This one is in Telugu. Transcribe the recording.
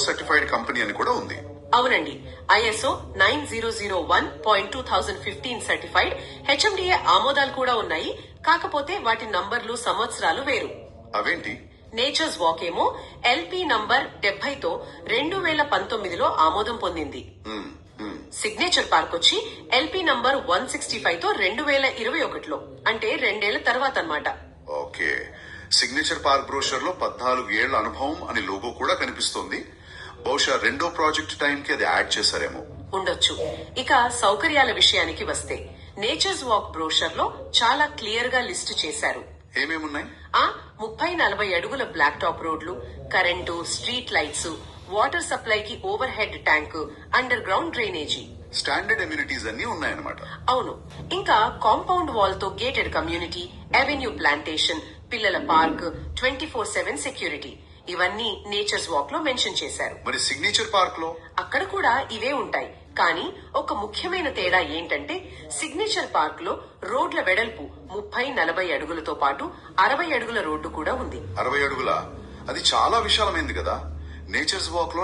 సర్టిఫైడ్ కంపెనీ అని కూడా ఉంది. అవునండి, ISO 9001.2015 సర్టిఫైడ్. HMDA ఆమోదాలు కూడా ఉన్నాయి. కాకపోతే వాటి నంబర్లు సంవత్సరాలు వేరు. అవేంటి? నేచర్స్ వాక్ ఏమో LP నంబర్ 70తో 2019లో ఆమోదం పొందింది. సిగ్నేచర్ పార్క్ వచ్చి LP నంబర్ 165తో 2021లో, అంటే 2 ఏళ్ల తర్వాత అన్నమాట. ఓకే. సిగ్నేచర్ పార్క్ బ్రోషర్ లో 14 ఏళ్ల అనుభవం అని లోగో కూడా కనిపిస్తోంది. బహుశా రెండో ప్రాజెక్ట్ టైం కి అది యాడ్ చేశారేమో. ఉండొచ్చు. ఇక సౌకర్యాల విషయానికి వస్తే నేచర్స్ వాక్ బ్రోషర్ లో చాలా క్లియర్ గా లిస్ట్ చేశారు. ఏమేమున్నాయి? 30-40 అడుగుల బ్లాక్ టాప్ రోడ్లు, కరెంటు, స్ట్రీట్ లైట్స్, వాటర్ సప్లైకి overhead tank, underground drainage. Standard amenities అన్ని ఉన్నాయన్నమాట. అవును. ఇంకా కాంపౌండ్ వాల్ తో గేటెడ్ కమ్యూనిటీ, అవెన్యూ ప్లాంటేషన్, పిల్లల పార్క్, 24/7 సెక్యూరిటీ, ఇవన్నీ నేచర్స్ వాక్ లో మెన్షన్ చేశారు. మరి సిగ్నేచర్ పార్క్ లో? అక్కడ కూడా ఇవే ఉంటాయి. కానీ ఒక ముఖ్యమైన తేడా ఏంటంటే సిగ్నేచర్ పార్క్ లో రోడ్ల వెడల్పు 30-40 అడుగులతో పాటు 60 అడుగుల రోడ్డు కూడా ఉంది. 60 అడుగుల? అది చాలా విశాలమైంది కదా. నేచర్స్ వాక్ లో